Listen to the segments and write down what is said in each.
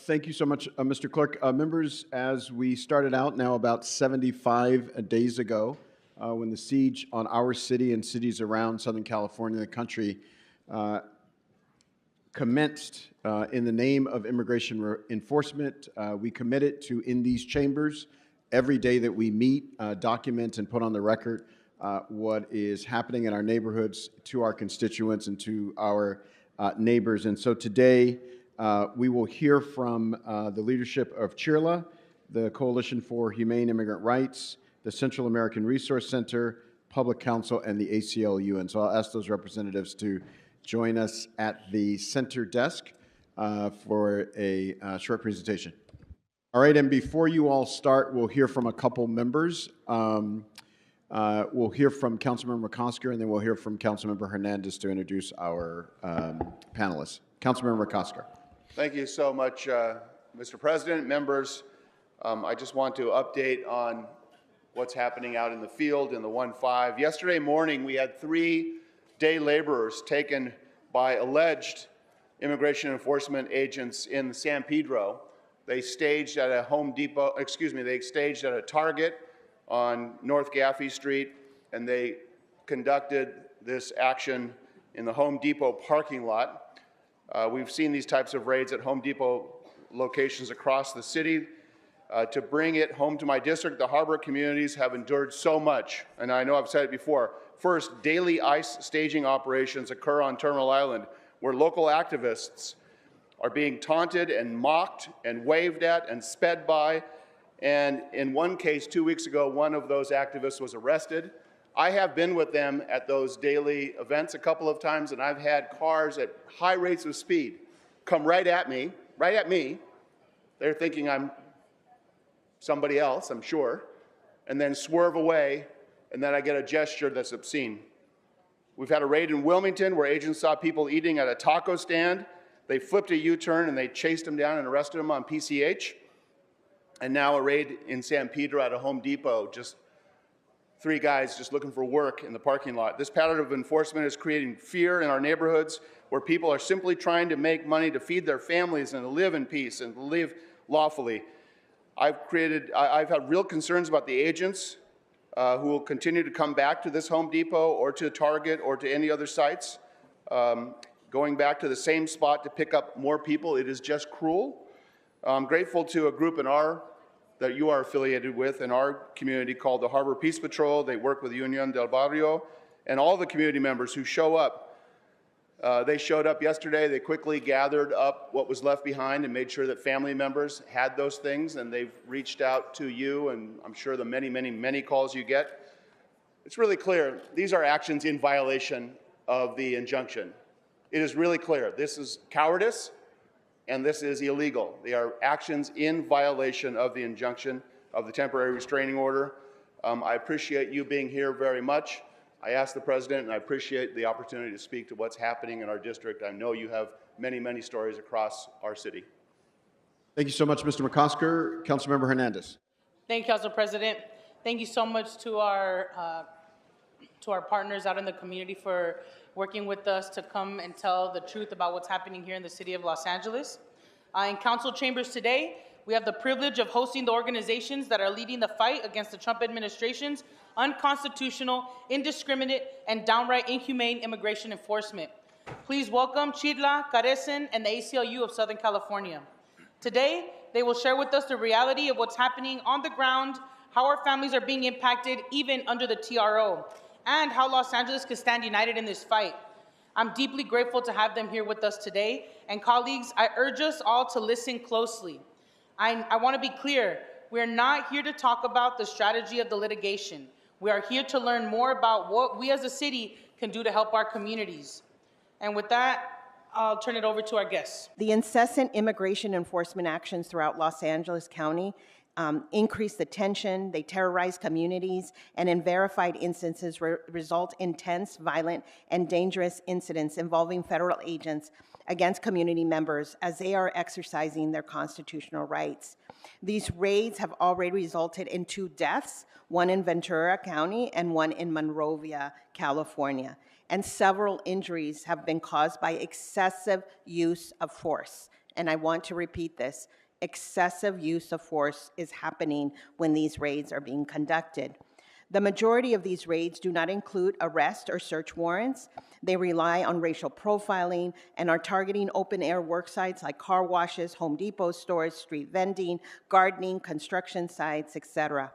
Thank you so much, Mr. Clerk. Members, as we started out now about 75 days ago, when the siege on our city and cities around Southern California, the country, commenced in the name of immigration enforcement, we committed to, in these chambers, every day that we meet, document and put on the record what is happening in our neighborhoods to our constituents and to our neighbors. And so today, we will hear from the leadership of CHIRLA, the Coalition for Humane Immigrant Rights, the Central American Resource Center, Public Council, and the ACLU. And so I'll ask those representatives to join us at the center desk for a short presentation. All right, and before you all start, we'll hear from a couple members. We'll hear from Councilmember McCosker, and then we'll hear from Councilmember Hernandez to introduce our panelists. Councilmember McCosker. Thank you so much, Mr. President, members. I just want to update on what's happening out in the field in the 1-5. Yesterday morning, we had 3 day laborers taken by alleged immigration enforcement agents in San Pedro. They staged at a they staged at a Target on North Gaffey Street, and they conducted this action in the Home Depot parking lot. We've seen these types of raids at Home Depot locations across the city. To bring it home to my district, the harbor communities have endured so much, and I know I've said it before. First, daily ICE staging operations occur on Terminal Island, where local activists are being taunted and mocked and waved at and sped by. And in one case, 2 weeks ago, one of those activists was arrested. I have been with them at those daily events a couple of times, and I've had cars at high rates of speed come right at me. They're thinking I'm somebody else, I'm sure, and then swerve away, and then I get a gesture that's obscene. We've had a raid in Wilmington where agents saw people eating at a taco stand. They flipped a U-turn and they chased them down and arrested them on PCH. And now a raid in San Pedro at a Home Depot, just 3 guys just looking for work in the parking lot. This pattern of enforcement is creating fear in our neighborhoods where people are simply trying to make money to feed their families and to live in peace and to live lawfully. I've had real concerns about the agents who will continue to come back to this Home Depot or to Target or to any other sites, going back to the same spot to pick up more people. It is just cruel. I'm grateful to a group that you are affiliated with in our community called the Harbor Peace Patrol. They work with Union del Barrio and all the community members who show up. They showed up yesterday. They quickly gathered up what was left behind and made sure that family members had those things, and they've reached out to you, and I'm sure the many, many, many calls you get. It's really clear. These are actions in violation of the injunction. It is really clear. This is cowardice, and this is illegal. They are actions in violation of the injunction of the temporary restraining order. I appreciate you being here very much. I asked the President, and I appreciate the opportunity to speak to what's happening in our district. I know you have many, many stories across our city. Thank you so much, Mr. McCosker. Councilmember Hernandez. Thank you, Council President. Thank you so much to our partners out in the community for working with us to come and tell the truth about what's happening here in the city of Los Angeles. In council chambers today, we have the privilege of hosting the organizations that are leading the fight against the Trump administration's unconstitutional, indiscriminate, and downright inhumane immigration enforcement. Please welcome CHIRLA, CARECEN, and the ACLU of Southern California. Today, they will share with us the reality of what's happening on the ground, how our families are being impacted even under the TRO, and how Los Angeles can stand united in this fight. I'm deeply grateful to have them here with us today, and colleagues, I urge us all to listen closely. I want to be clear, we're not here to talk about the strategy of the litigation. We are here to learn more about what we as a city can do to help our communities. And with that, I'll turn it over to our guests. The incessant immigration enforcement actions throughout Los Angeles County increase the tension, they terrorize communities, and in verified instances result in tense, violent, and dangerous incidents involving federal agents against community members as they are exercising their constitutional rights. These raids have already resulted in 2 deaths, one in Ventura County and one in Monrovia, California. And several injuries have been caused by excessive use of force and I want to repeat this, excessive use of force is happening when these raids are being conducted. The majority of these raids do not include arrest or search warrants. They rely on racial profiling and are targeting open-air work sites like car washes, Home Depot stores, street vending, gardening, construction sites, etc.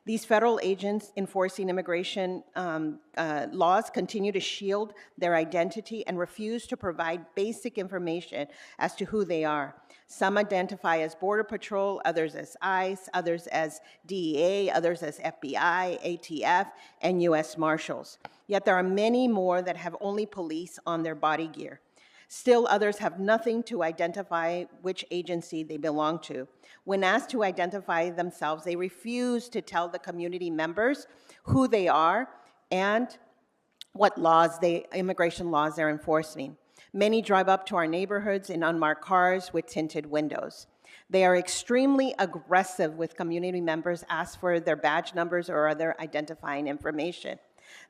These federal agents enforcing immigration laws continue to shield their identity and refuse to provide basic information as to who they are. Some identify as Border Patrol, others as ICE, others as DEA, others as FBI, ATF, and U.S. Marshals. Yet there are many more that have only police on their body gear. Still, others have nothing to identify which agency they belong to. When asked to identify themselves, they refuse to tell the community members who they are and what immigration laws they're enforcing. Many drive up to our neighborhoods in unmarked cars with tinted windows. They are extremely aggressive with community members, ask for their badge numbers or other identifying information.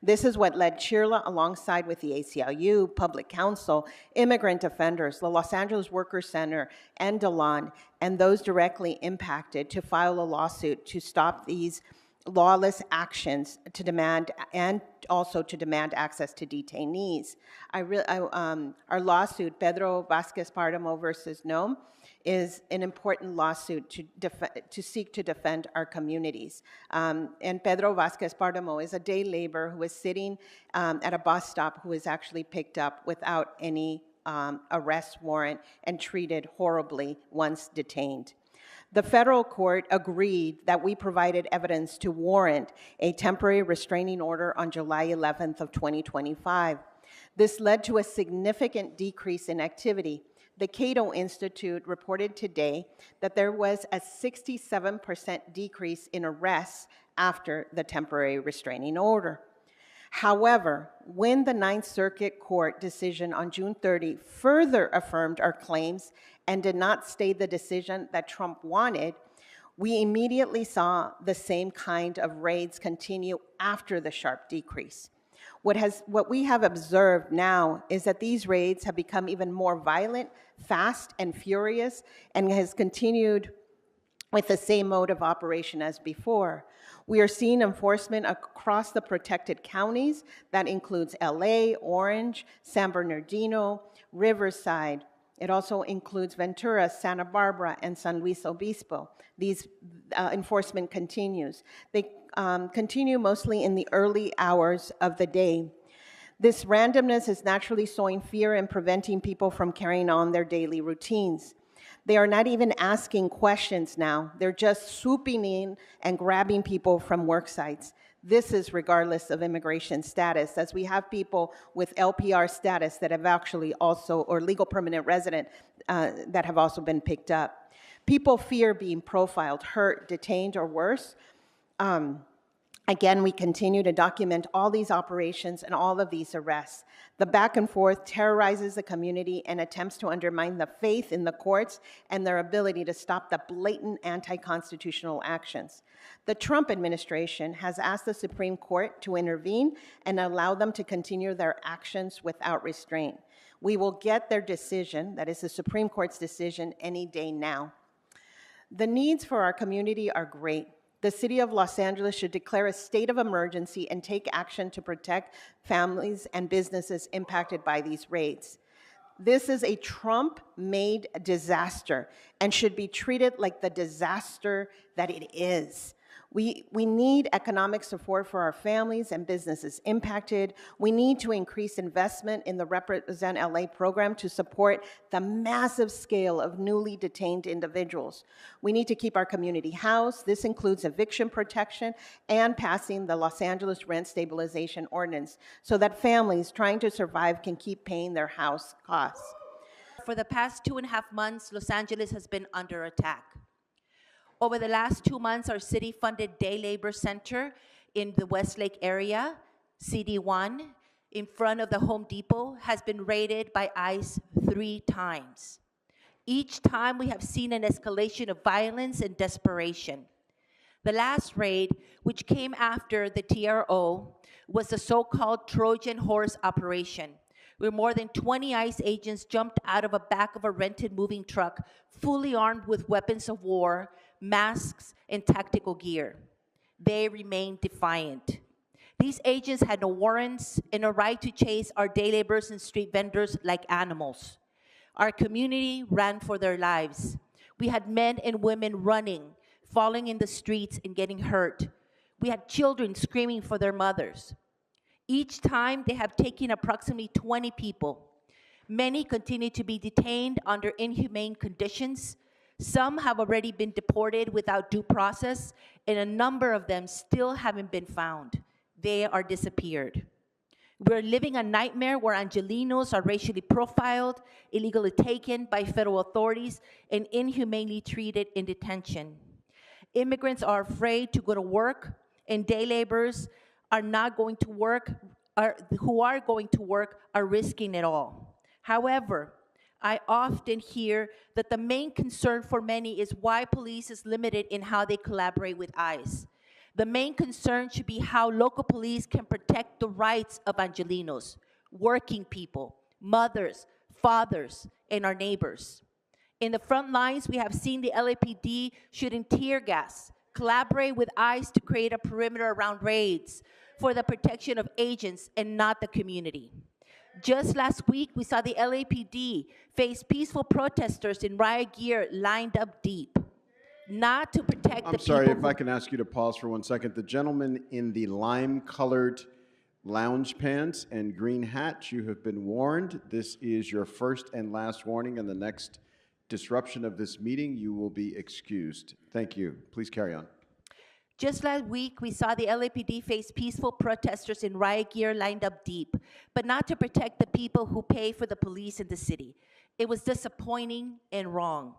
This is what led Chirla, alongside with the ACLU, Public Counsel, immigrant offenders, the Los Angeles Workers Center, and DeLon, and those directly impacted to file a lawsuit to stop these lawless actions to demand, and also to demand access to detainees. Our lawsuit, Pedro Vasquez Paramo versus Nome, is an important lawsuit to seek to defend our communities. And Pedro Vasquez Paramo is a day laborer who is sitting at a bus stop who is actually picked up without any arrest warrant and treated horribly once detained. The federal court agreed that we provided evidence to warrant a temporary restraining order on July 11th of 2025. This led to a significant decrease in activity. The Cato Institute reported today that there was a 67% decrease in arrests after the temporary restraining order. However, when the Ninth Circuit Court decision on June 30 further affirmed our claims and did not stay the decision that Trump wanted, we immediately saw the same kind of raids continue after the sharp decrease. What we have observed now is that these raids have become even more violent, fast, and furious, and has continued with the same mode of operation as before. We are seeing enforcement across the protected counties. That includes LA, Orange, San Bernardino, Riverside. It also includes Ventura, Santa Barbara, and San Luis Obispo. These enforcement continues. They continue mostly in the early hours of the day. This randomness is naturally sowing fear and preventing people from carrying on their daily routines. They are not even asking questions now. They're just swooping in and grabbing people from work sites. This is regardless of immigration status, as we have people with LPR status that have actually also, or legal permanent resident, that have also been picked up. People fear being profiled, hurt, detained, or worse. Again, we continue to document all these operations and all of these arrests. The back and forth terrorizes the community and attempts to undermine the faith in the courts and their ability to stop the blatant anti-constitutional actions. The Trump administration has asked the Supreme Court to intervene and allow them to continue their actions without restraint. We will get their decision, that is the Supreme Court's decision, any day now. The needs for our community are great. The City of Los Angeles should declare a state of emergency and take action to protect families and businesses impacted by these raids. This is a Trump-made disaster and should be treated like the disaster that it is. We need economic support for our families and businesses impacted. We need to increase investment in the Represent LA program to support the massive scale of newly detained individuals. We need to keep our community housed. This includes eviction protection and passing the Los Angeles Rent Stabilization Ordinance so that families trying to survive can keep paying their house costs. For the past 2.5 months, Los Angeles has been under attack. Over the last 2 months, our city-funded day labor center in the Westlake area, CD1, in front of the Home Depot, has been raided by ICE 3 times. Each time, we have seen an escalation of violence and desperation. The last raid, which came after the TRO, was the so-called Trojan horse operation, where more than 20 ICE agents jumped out of a back of a rented moving truck, fully armed with weapons of war, masks, and tactical gear. They remained defiant. These agents had no warrants and no right to chase our day laborers and street vendors like animals. Our community ran for their lives. We had men and women running, falling in the streets and getting hurt. We had children screaming for their mothers. Each time, they have taken approximately 20 people. Many continue to be detained under inhumane conditions. Some have already been deported without due process, and a number of them still haven't been found. They are disappeared. We're living a nightmare where Angelenos are racially profiled, illegally taken by federal authorities, and inhumanely treated in detention. Immigrants are afraid to go to work, and day laborers are not going to work, who are going to work are risking it all. However, I often hear that the main concern for many is why police is limited in how they collaborate with ICE. The main concern should be how local police can protect the rights of Angelenos, working people, mothers, fathers, and our neighbors. In the front lines, we have seen the LAPD shooting tear gas, collaborate with ICE to create a perimeter around raids for the protection of agents and not the community. Just last week, we saw the LAPD face peaceful protesters in riot gear lined up deep, not to protect the people. I'm sorry, if I can ask you to pause for 1 second. The gentleman in the lime-colored lounge pants and green hat, you have been warned. This is your first and last warning, and the next disruption of this meeting, you will be excused. Thank you. Please carry on. Just last week, we saw the LAPD face peaceful protesters in riot gear lined up deep, but not to protect the people who pay for the police in the city. It was disappointing and wrong.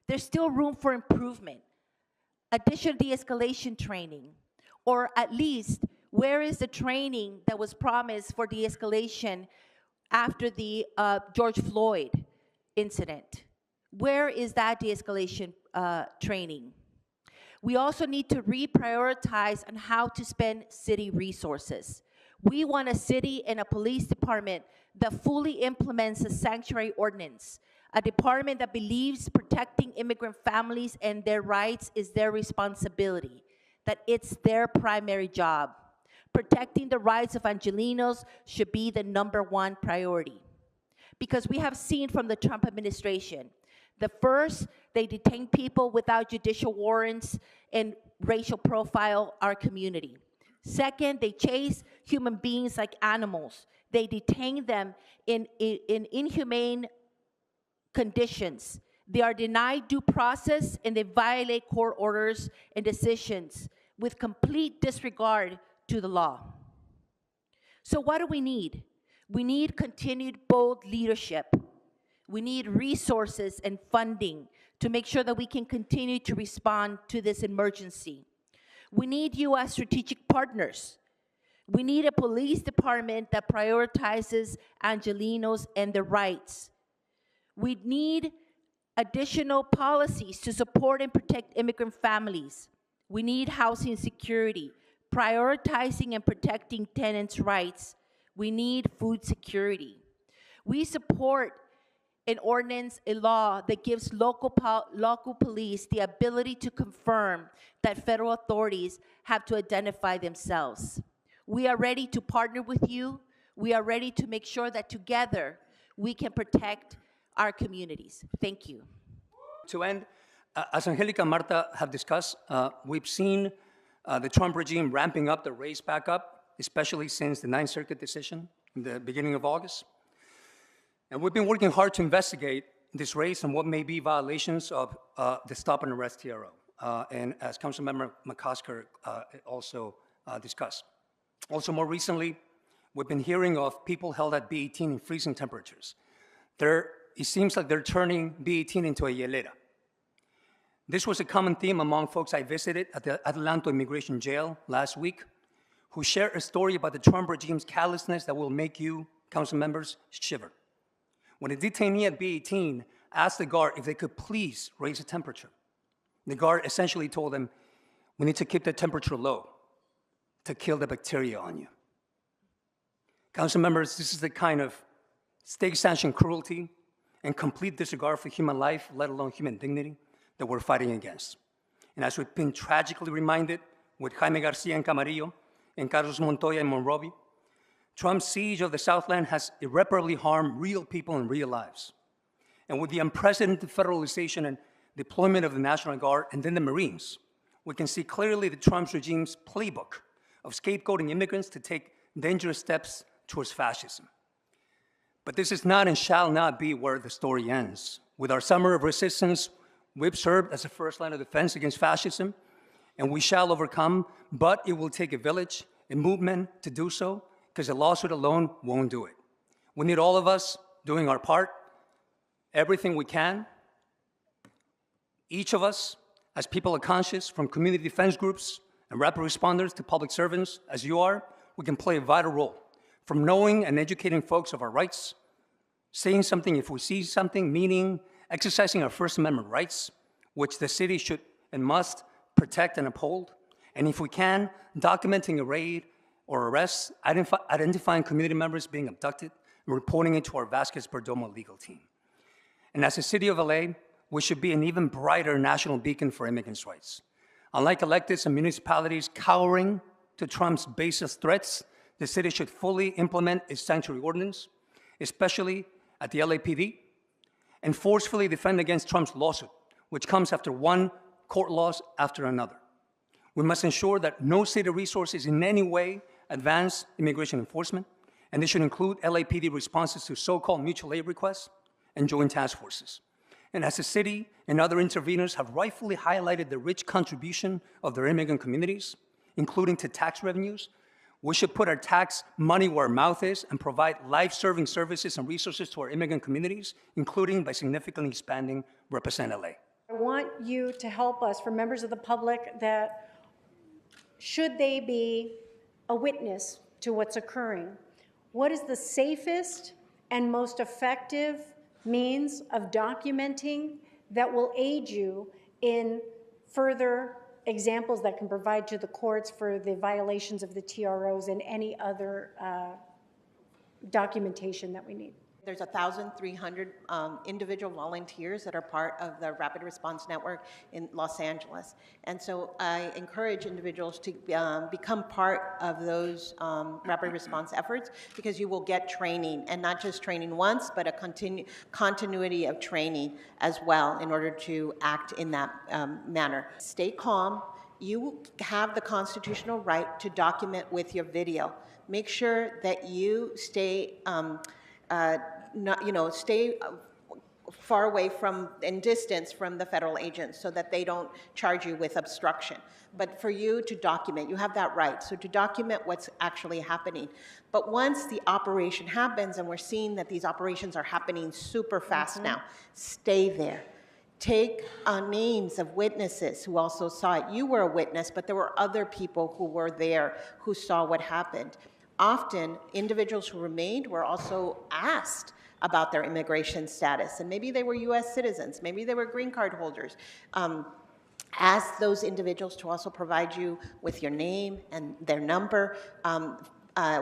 There's still room for improvement, additional de-escalation training, or at least, where is the training that was promised for de-escalation after the George Floyd incident? Where is that de-escalation training? We also need to reprioritize on how to spend city resources. We want a city and a police department that fully implements the sanctuary ordinance, a department that believes protecting immigrant families and their rights is their responsibility, that it's their primary job. Protecting the rights of Angelenos should be the #1 priority. Because we have seen from the Trump administration, the first, they detain people without judicial warrants and racial profile our community. Second, they chase human beings like animals. They detain them in inhumane conditions. They are denied due process and they violate court orders and decisions with complete disregard to the law. So what do we need? We need continued bold leadership. We need resources and funding to make sure that we can continue to respond to this emergency. We need you as strategic partners. We need a police department that prioritizes Angelenos and their rights. We need additional policies to support and protect immigrant families. We need housing security, prioritizing and protecting tenants' rights. We need food security. We support an ordinance, a law that gives local police the ability to confirm that federal authorities have to identify themselves. We are ready to partner with you. We are ready to make sure that together we can protect our communities. Thank you. To end, as Angelica and Marta have discussed, we've seen the Trump regime ramping up the race back up, especially since the Ninth Circuit decision in the beginning of August. And we've been working hard to investigate this race and what may be violations of the stop and arrest TRO. And as Councilmember McCosker also discussed. Also more recently, we've been hearing of people held at B18 in freezing temperatures. It seems like they're turning B18 into a hielera. This was a common theme among folks I visited at the Adelanto Immigration Jail last week, who shared a story about the Trump regime's callousness that will make you, council members, shiver. When a detainee at B18 asked the guard if they could please raise the temperature, the guard essentially told them, we need to keep the temperature low to kill the bacteria on you. Council members, this is the kind of state-sanctioned cruelty, and complete disregard for human life, let alone human dignity, that we're fighting against. And as we've been tragically reminded with Jaime Garcia in Camarillo and Carlos Montoya in Monrovia, Trump's siege of the Southland has irreparably harmed real people and real lives. And with the unprecedented federalization and deployment of the National Guard and then the Marines, we can see clearly the Trump regime's playbook of scapegoating immigrants to take dangerous steps towards fascism. But this is not and shall not be where the story ends. With our summer of resistance, we've served as a first line of defense against fascism, and we shall overcome, but it will take a village, a movement to do so, because a lawsuit alone won't do it. We need all of us doing our part, everything we can. Each of us, as people of conscience, from community defense groups and rapid responders to public servants, as you are, we can play a vital role. From knowing and educating folks of our rights, saying something if we see something, meaning exercising our First Amendment rights, which the city should and must protect and uphold, and if we can, documenting a raid or arrest, identifying community members being abducted, and reporting it to our Vasquez Perdomo legal team. And as a city of LA, we should be an even brighter national beacon for immigrants' rights. Unlike electeds and municipalities cowering to Trump's baseless threats, the city should fully implement its sanctuary ordinance, especially at the LAPD, and forcefully defend against Trump's lawsuit, which comes after one court loss after another. We must ensure that no city resources in any way advance immigration enforcement, and this should include LAPD responses to so-called mutual aid requests and joint task forces. And as the city and other interveners have rightfully highlighted the rich contribution of their immigrant communities, including to tax revenues, we should put our tax money where our mouth is and provide life-serving services and resources to our immigrant communities, including by significantly expanding Represent LA. I want you to help us, for members of the public, that should they be a witness to what's occurring, what is the safest and most effective means of documenting that will aid you in further examples that can provide to the courts for the violations of the TROs and any other documentation that we need? There's 1,300 individual volunteers that are part of the Rapid Response Network in Los Angeles. And so I encourage individuals to become part of those rapid response efforts, because you will get training, and not just training once, but a continuity of training as well in order to act in that manner. Stay calm. You have the constitutional right to document with your video. Make sure that you stay stay far away from and distance from the federal agents so that they don't charge you with obstruction. But for you to document, you have that right. So to document what's actually happening. But once the operation happens, and we're seeing that these operations are happening super fast now, stay there. Take names of witnesses who also saw it. You were a witness, but there were other people who were there who saw what happened. Often, individuals who remained were also asked about their immigration status, and maybe they were U.S. citizens, maybe they were green card holders. Ask those individuals to also provide you with your name and their number,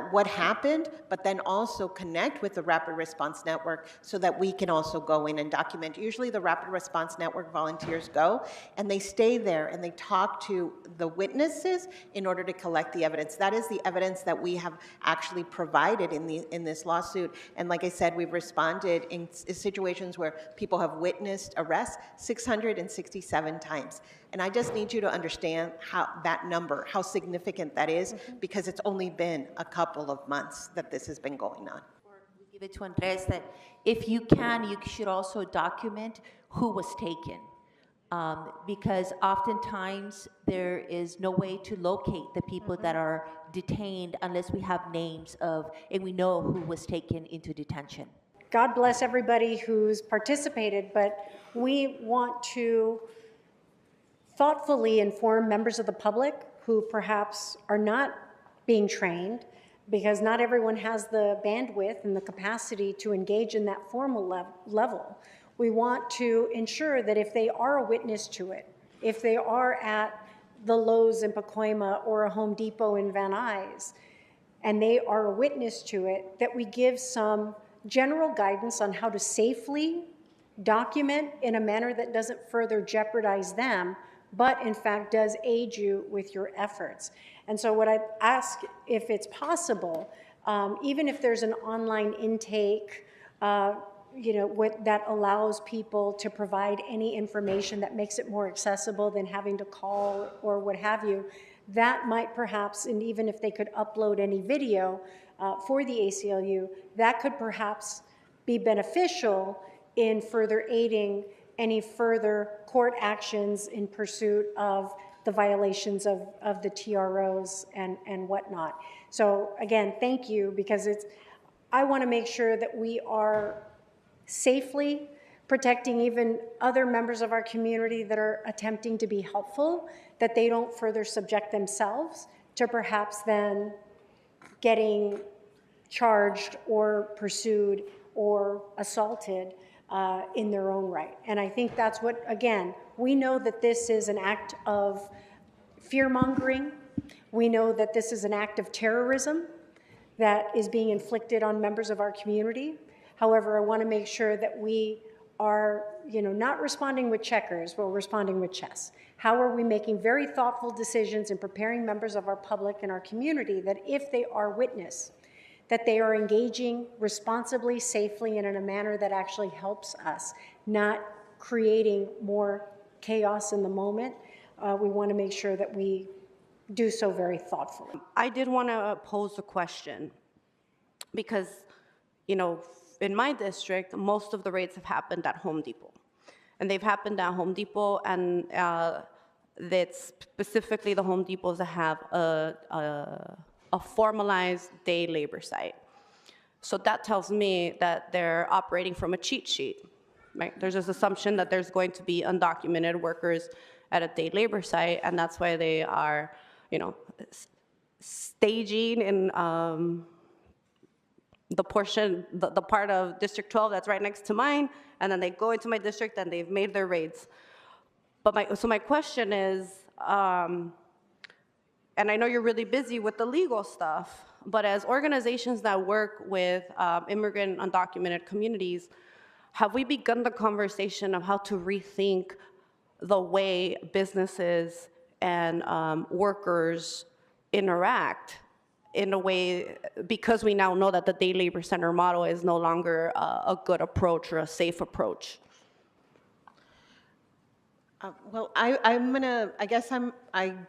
what happened, but then also connect with the Rapid Response Network so that we can also go in and document. Usually the Rapid Response Network volunteers go and they stay there and they talk to the witnesses in order to collect the evidence. That is the evidence that we have actually provided in this lawsuit. And like I said, we've responded in situations where people have witnessed arrests 667 times. And I just need you to understand how that number, how significant that is, because it's only been a couple of months that this has been going on. We give it to Andres that if you can, you should also document who was taken. Because oftentimes there is no way to locate the people that are detained unless we have names of, and we know who was taken into detention. God bless everybody who's participated, but we want to thoughtfully inform members of the public who perhaps are not being trained, because not everyone has the bandwidth and the capacity to engage in that formal level. We want to ensure that if they are a witness to it, if they are at the Lowe's in Pacoima or a Home Depot in Van Nuys, and they are a witness to it, that we give some general guidance on how to safely document in a manner that doesn't further jeopardize them, but in fact does aid you with your efforts. And so what I ask, if it's possible, even if there's an online intake, that allows people to provide any information that makes it more accessible than having to call or what have you, that might perhaps, and even if they could upload any video for the ACLU, that could perhaps be beneficial in further aiding any further court actions in pursuit of the violations of the TROs and whatnot. So again, thank you, because I want to make sure that we are safely protecting even other members of our community that are attempting to be helpful, that they don't further subject themselves to perhaps then getting charged or pursued or assaulted in their own right. And I think that's what, again, we know that this is an act of fear-mongering. We know that this is an act of terrorism that is being inflicted on members of our community. However, I want to make sure that we are, not responding with checkers, but responding with chess. How are we making very thoughtful decisions and preparing members of our public and our community that if they are witness, that they are engaging responsibly, safely, and in a manner that actually helps us, not creating more chaos in the moment. We want to make sure that we do so very thoughtfully. I did want to pose a question because, in my district, most of the raids have happened at Home Depot. And they've happened at Home Depot, and that's specifically the Home Depots that have a formalized day labor site. So that tells me that they're operating from a cheat sheet, right? There's this assumption that there's going to be undocumented workers at a day labor site, and that's why they are, staging in the part of District 12 that's right next to mine, and then they go into my district and they've made their raids. But my question is, and I know you're really busy with the legal stuff, but as organizations that work with immigrant undocumented communities, have we begun the conversation of how to rethink the way businesses and workers interact in a way, because we now know that the day labor center model is no longer a good approach or a safe approach? Well, I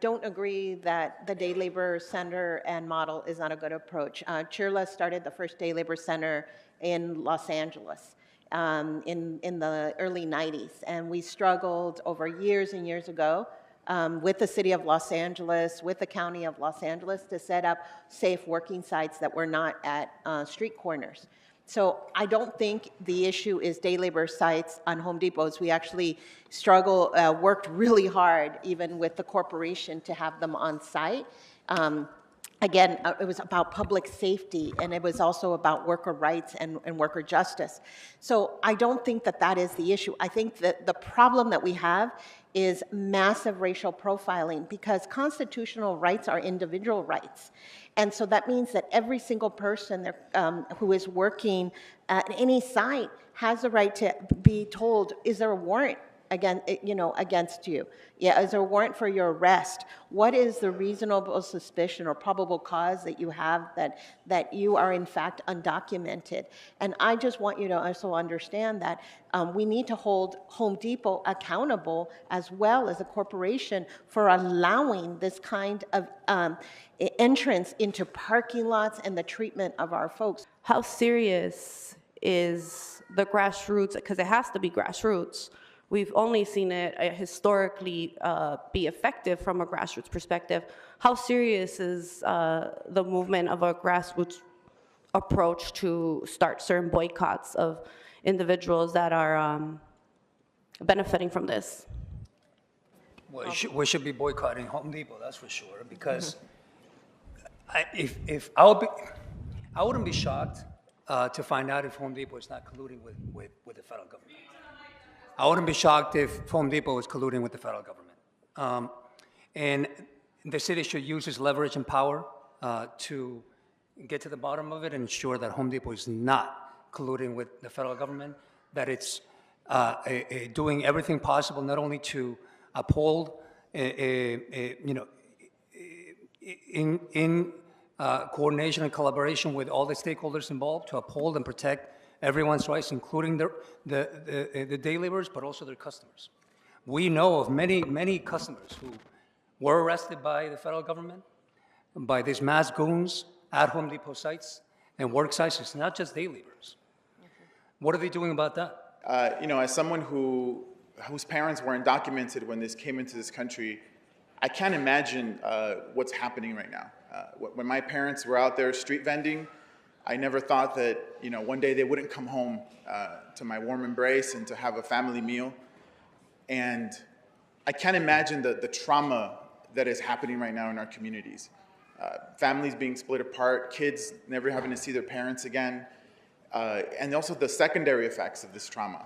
don't agree that the day labor center and model is not a good approach. Chirla started the first day labor center in Los Angeles in the early 90s, and we struggled over years and years ago with the city of Los Angeles, with the county of Los Angeles, to set up safe working sites that were not at street corners. So I don't think the issue is day labor sites on Home Depots. We actually worked really hard, even with the corporation, to have them on site. Again, it was about public safety, and it was also about worker rights and worker justice. So I don't think that that is the issue. I think that the problem that we have is massive racial profiling, because constitutional rights are individual rights. And so that means that every single person who is working at any site has the right to be told, is there a warrant against you? Yeah, is there a warrant for your arrest? What is the reasonable suspicion or probable cause that you have that you are in fact undocumented? And I just want you to also understand that we need to hold Home Depot accountable, as well as a corporation, for allowing this kind of entrance into parking lots and the treatment of our folks. How serious is the grassroots, because it has to be grassroots. We've only seen it historically be effective from a grassroots perspective. How serious is the movement of a grassroots approach to start certain boycotts of individuals that are benefiting from this? Well, we should be boycotting Home Depot, that's for sure, because I wouldn't be shocked to find out if Home Depot is not colluding with the federal government. I wouldn't be shocked if Home Depot was colluding with the federal government. And the city should use its leverage and power to get to the bottom of it and ensure that Home Depot is not colluding with the federal government, that it's doing everything possible not only to uphold, in coordination and collaboration with all the stakeholders involved, to uphold and protect everyone's rights, including the day laborers, but also their customers. We know of many customers who were arrested by the federal government, by these mass goons at Home Depot sites and work sites. It's not just day laborers. What are they doing about that? As someone whose parents were undocumented when this came into this country, I can't imagine what's happening right now. When my parents were out there street vending, I never thought that one day they wouldn't come home to my warm embrace and to have a family meal. And I can't imagine the trauma that is happening right now in our communities. Families being split apart, kids never having to see their parents again, and also the secondary effects of this trauma.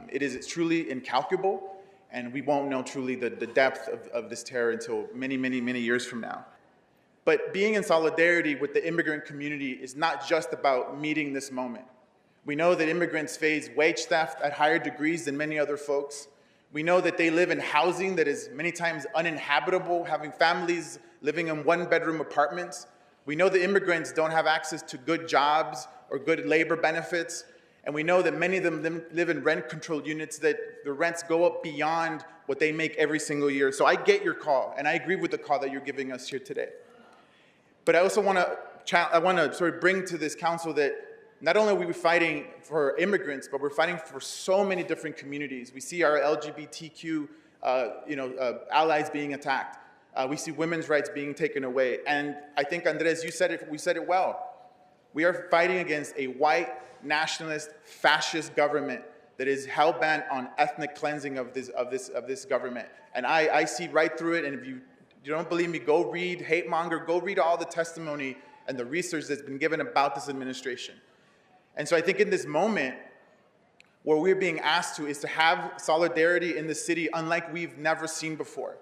It's truly incalculable, and we won't know truly the depth of this terror until many, many, many years from now. But being in solidarity with the immigrant community is not just about meeting this moment. We know that immigrants face wage theft at higher degrees than many other folks. We know that they live in housing that is many times uninhabitable, having families living in one-bedroom apartments. We know that immigrants don't have access to good jobs or good labor benefits. And we know that many of them live in rent-controlled units that the rents go up beyond what they make every single year. So I get your call, and I agree with the call that you're giving us here today. But I also want to sort of bring to this council that not only are we fighting for immigrants, but we're fighting for so many different communities. We see our LGBTQ allies being attacked. We see women's rights being taken away. And I think, Andres, we said it well. We are fighting against a white, nationalist, fascist government that is hell-bent on ethnic cleansing of this government. And I see right through it, and if you don't believe me, go read Hate Monger, go read all the testimony and the research that's been given about this administration. And so I think in this moment, what we're being asked to is to have solidarity in the city unlike we've never seen before.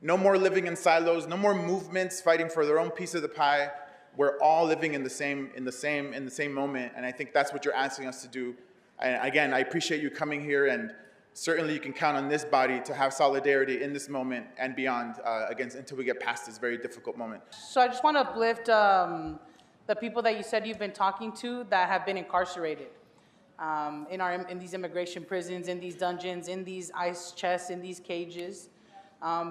No more living in silos, no more movements fighting for their own piece of the pie. We're all living in the same moment, and I think that's what you're asking us to do. And again, I appreciate you coming here, and certainly you can count on this body to have solidarity in this moment and beyond until we get past this very difficult moment. So I just want to uplift the people that you said you've been talking to that have been incarcerated in these immigration prisons, in these dungeons, in these ice chests, in these cages.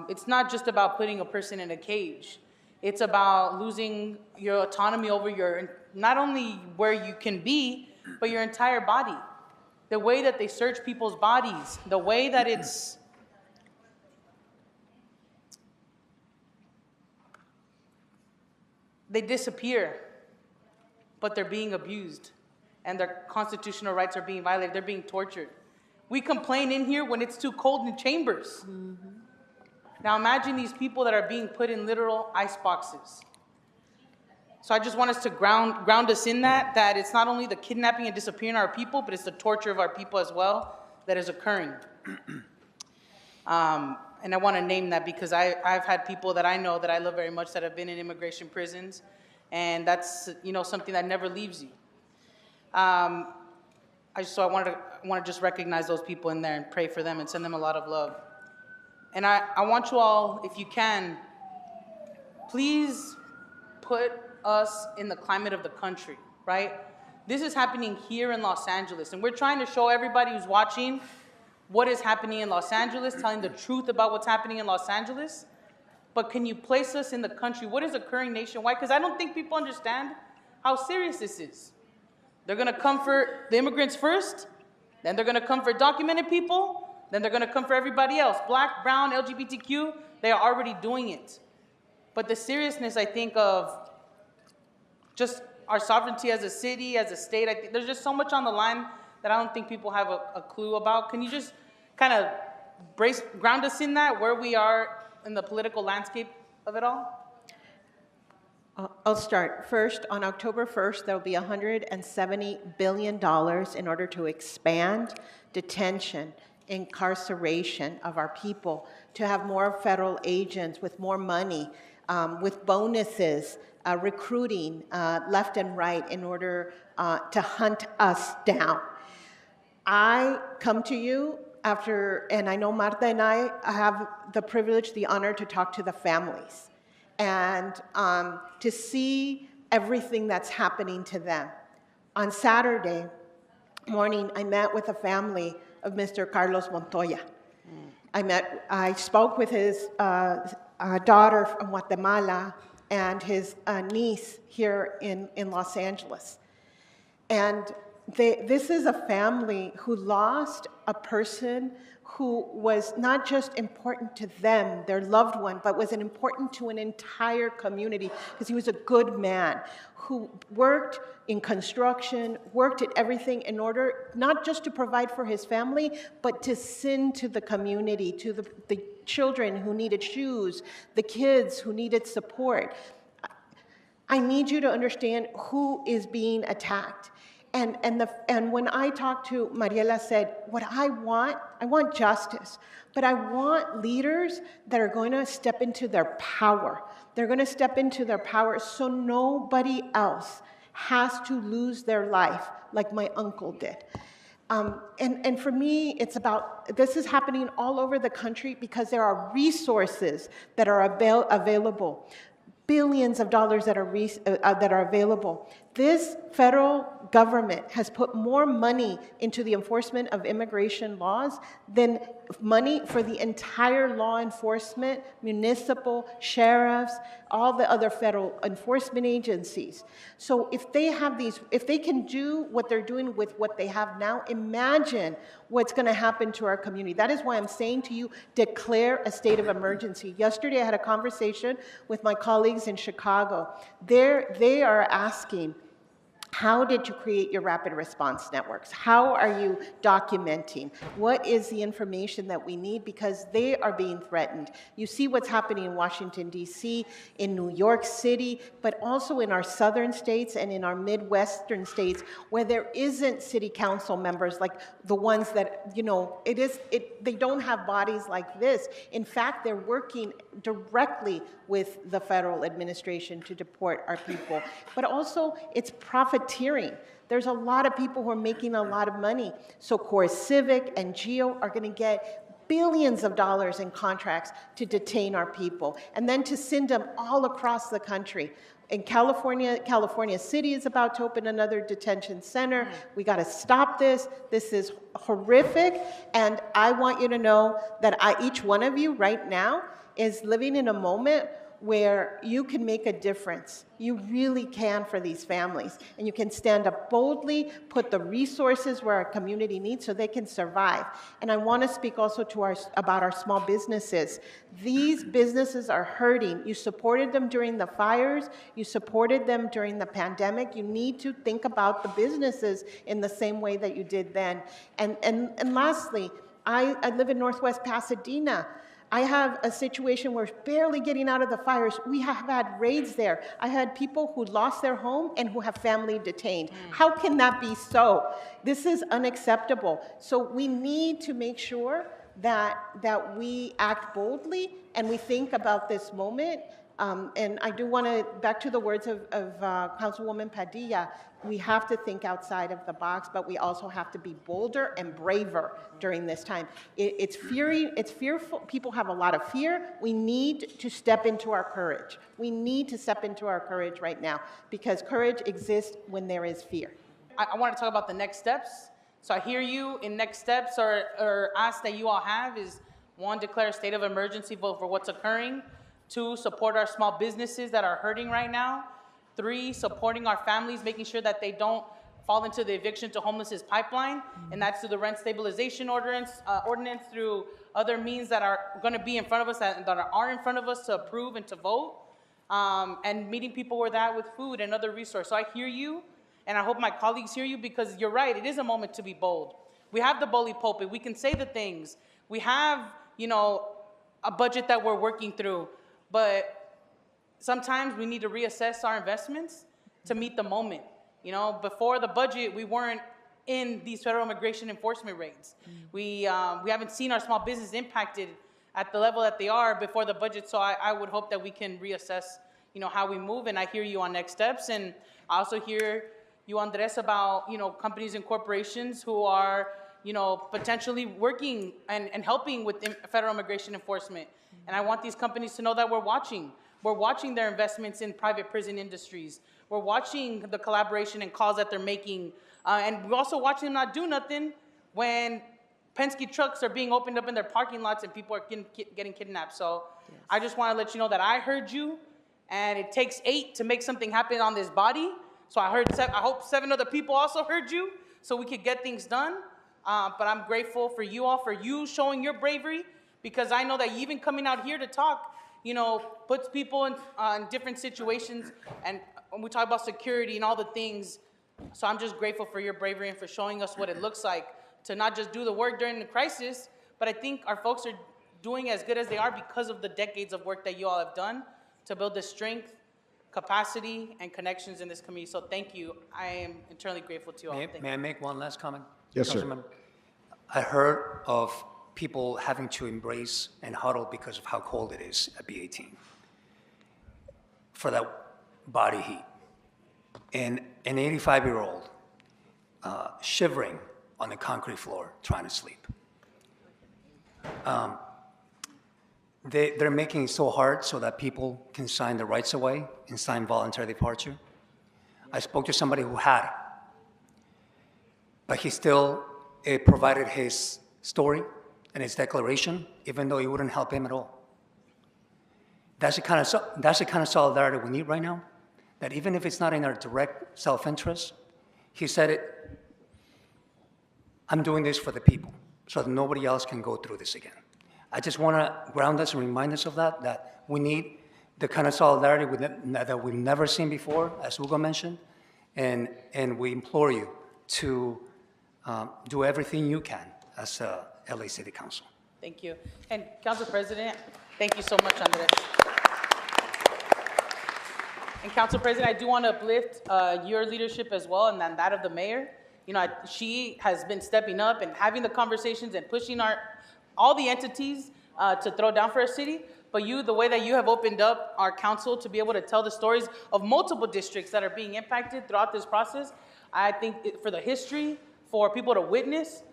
It's not just about putting a person in a cage. It's about losing your autonomy over not only where you can be, but your entire body. The way that they search people's bodies, the way that they disappear, but they're being abused, and their constitutional rights are being violated. They're being tortured. We complain in here when it's too cold in chambers. Mm-hmm. Now imagine these people that are being put in literal ice boxes. So I just want us to ground us in that it's not only the kidnapping and disappearing of our people, but it's the torture of our people as well that is occurring. And I want to name that because I've had people that I know that I love very much that have been in immigration prisons, and that's something that never leaves you. I want to just recognize those people in there and pray for them and send them a lot of love. And I want you all, if you can, please put us in the climate of the country, right? This is happening here in Los Angeles, and we're trying to show everybody who's watching what is happening in Los Angeles, telling the truth about what's happening in Los Angeles. But can you place us in the country? What is occurring nationwide? Because I don't think people understand how serious this is. They're going to come for the immigrants first, then they're going to come for documented people, then they're going to come for everybody else. Black, brown, LGBTQ, they are already doing it. But the seriousness, I think, of just our sovereignty as a city, as a state, I think there's just so much on the line that I don't think people have a clue about. Can you just kind of ground us in that, where we are in the political landscape of it all? I'll start. First, on October 1st, there will be $170 billion in order to expand detention, incarceration of our people, to have more federal agents with more money, with bonuses, recruiting left and right in order to hunt us down. I come to you after, and I know Marta and I have the privilege, the honor to talk to the families and to see everything that's happening to them. On Saturday morning, I met with a family of Mr. Carlos Montoya. I spoke with his daughter from Guatemala and his niece here in Los Angeles. And this is a family who lost a person who was not just important to them, their loved one, but was important to an entire community because he was a good man who worked in construction, worked at everything in order not just to provide for his family, but to send to the community, to the children who needed shoes, the kids who needed support. I need you to understand who is being attacked. And when I talked to Mariela said, what I want justice, but I want leaders that are going to step into their power. They're going to step into their power so nobody else has to lose their life like my uncle did. And for me, it's about, this is happening all over the country because there are resources that are available. Billions of dollars that are available. This federal government has put more money into the enforcement of immigration laws than money for the entire law enforcement, municipal, sheriffs, all the other federal enforcement agencies. So if they have if they can do what they're doing with what they have now, imagine what's going to happen to our community. That is why I'm saying to you, declare a state of emergency. Yesterday, I had a conversation with my colleagues in Chicago. They are asking, how did you create your rapid response networks? How are you documenting? What is the information that we need? Because they are being threatened. You see what's happening in Washington, D.C., in New York City, but also in our southern states and in our Midwestern states where there isn't city council members like the ones that, they don't have bodies like this. In fact, they're working directly with the federal administration to deport our people. But also, it's profiteering. There's a lot of people who are making a lot of money. So Core Civic and GEO are going to get billions of dollars in contracts to detain our people, and then to send them all across the country. In California City is about to open another detention center. We got to stop this. This is horrific, and I want you to know that each one of you right now is living in a moment where you can make a difference. You really can for these families. And you can stand up boldly, put the resources where our community needs so they can survive. And I want to speak also about our small businesses. These businesses are hurting. You supported them during the fires. You supported them during the pandemic. You need to think about the businesses in the same way that you did then. And lastly, I live in Northwest Pasadena. I have a situation where we're barely getting out of the fires. We have had raids there. I had people who lost their home and who have family detained. How can that be so? This is unacceptable. So we need to make sure that we act boldly and we think about this moment. And I do want to, back to the words of Councilwoman Padilla, we have to think outside of the box, but we also have to be bolder and braver during this time. It's fearful. People have a lot of fear. We need to step into our courage. We need to step into our courage right now because courage exists when there is fear. I want to talk about the next steps. So I hear you in next steps or ask that you all have is 1, declare a state of emergency for what's occurring. 2, support our small businesses that are hurting right now. 3, supporting our families, making sure that they don't fall into the eviction to homelessness pipeline, and that's through the rent stabilization ordinance, through other means that are going to be in front of us, that are in front of us to approve and to vote, and meeting people where they're at with food and other resources. So I hear you, and I hope my colleagues hear you, because you're right, it is a moment to be bold. We have the bully pulpit. We can say the things. We have, a budget that we're working through, but sometimes we need to reassess our investments to meet the moment. Before the budget, we weren't in these federal immigration enforcement raids. We haven't seen our small business impacted at the level that they are before the budget. So I would hope that we can reassess, how we move, and I hear you on next steps, and I also hear you, Andres, about, companies and corporations who are, potentially working and helping with federal immigration enforcement. And I want these companies to know that we're watching. We're watching their investments in private prison industries. We're watching the collaboration and calls that they're making. And we're also watching them not do nothing when Penske trucks are being opened up in their parking lots and people are getting kidnapped. So yes. I just want to let you know that I heard you, and it takes 8 to make something happen on this body. So I hope 7 other people also heard you, so we could get things done. But I'm grateful for you all, for you showing your bravery, because I know that even coming out here to talk, puts people in different situations, and when we talk about security and all the things. So I'm just grateful for your bravery and for showing us what it looks like to not just do the work during the crisis, but I think our folks are doing as good as they are because of the decades of work that you all have done to build the strength, capacity, and connections in this community. So thank you. I am eternally grateful to you all. May I make one last comment? Yes, sir. Councilman? I heard of people having to embrace and huddle because of how cold it is at B18 for that body heat. And an 85-year-old shivering on the concrete floor trying to sleep. They're making it so hard so that people can sign the rights away and sign voluntary departure. I spoke to somebody who had it, but he still provided his story and his declaration, even though it wouldn't help him at all. That's the kind of solidarity we need right now, that even if it's not in our direct self-interest, he said it, I'm doing this for the people, so that nobody else can go through this again. I just want to ground us and remind us of that we need the kind of solidarity that we've never seen before, as Hugo mentioned, and we implore you to do everything you can as LA City Council. Thank you. And Council President, thank you so much, Andres. And Council President, I do want to uplift your leadership as well, and then that of the mayor. She has been stepping up and having the conversations and pushing all the entities to throw down for our city. But the way that you have opened up our council to be able to tell the stories of multiple districts that are being impacted throughout this process, I think for the history, for people to witness,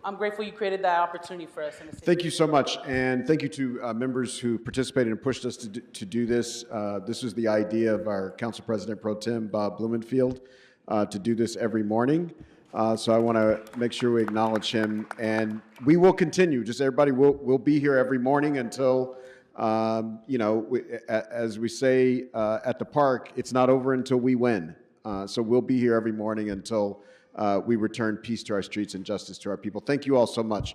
I'm grateful you created that opportunity for us in the city. Thank you so much, and thank you to members who participated and pushed us to do this. This was the idea of our Council President Pro Tem, Bob Blumenfield, to do this every morning. So I want to make sure we acknowledge him, and we will continue. Just everybody, we'll be here every morning until, as we say at the park, it's not over until we win. So we'll be here every morning until we return peace to our streets and justice to our people. Thank you all so much.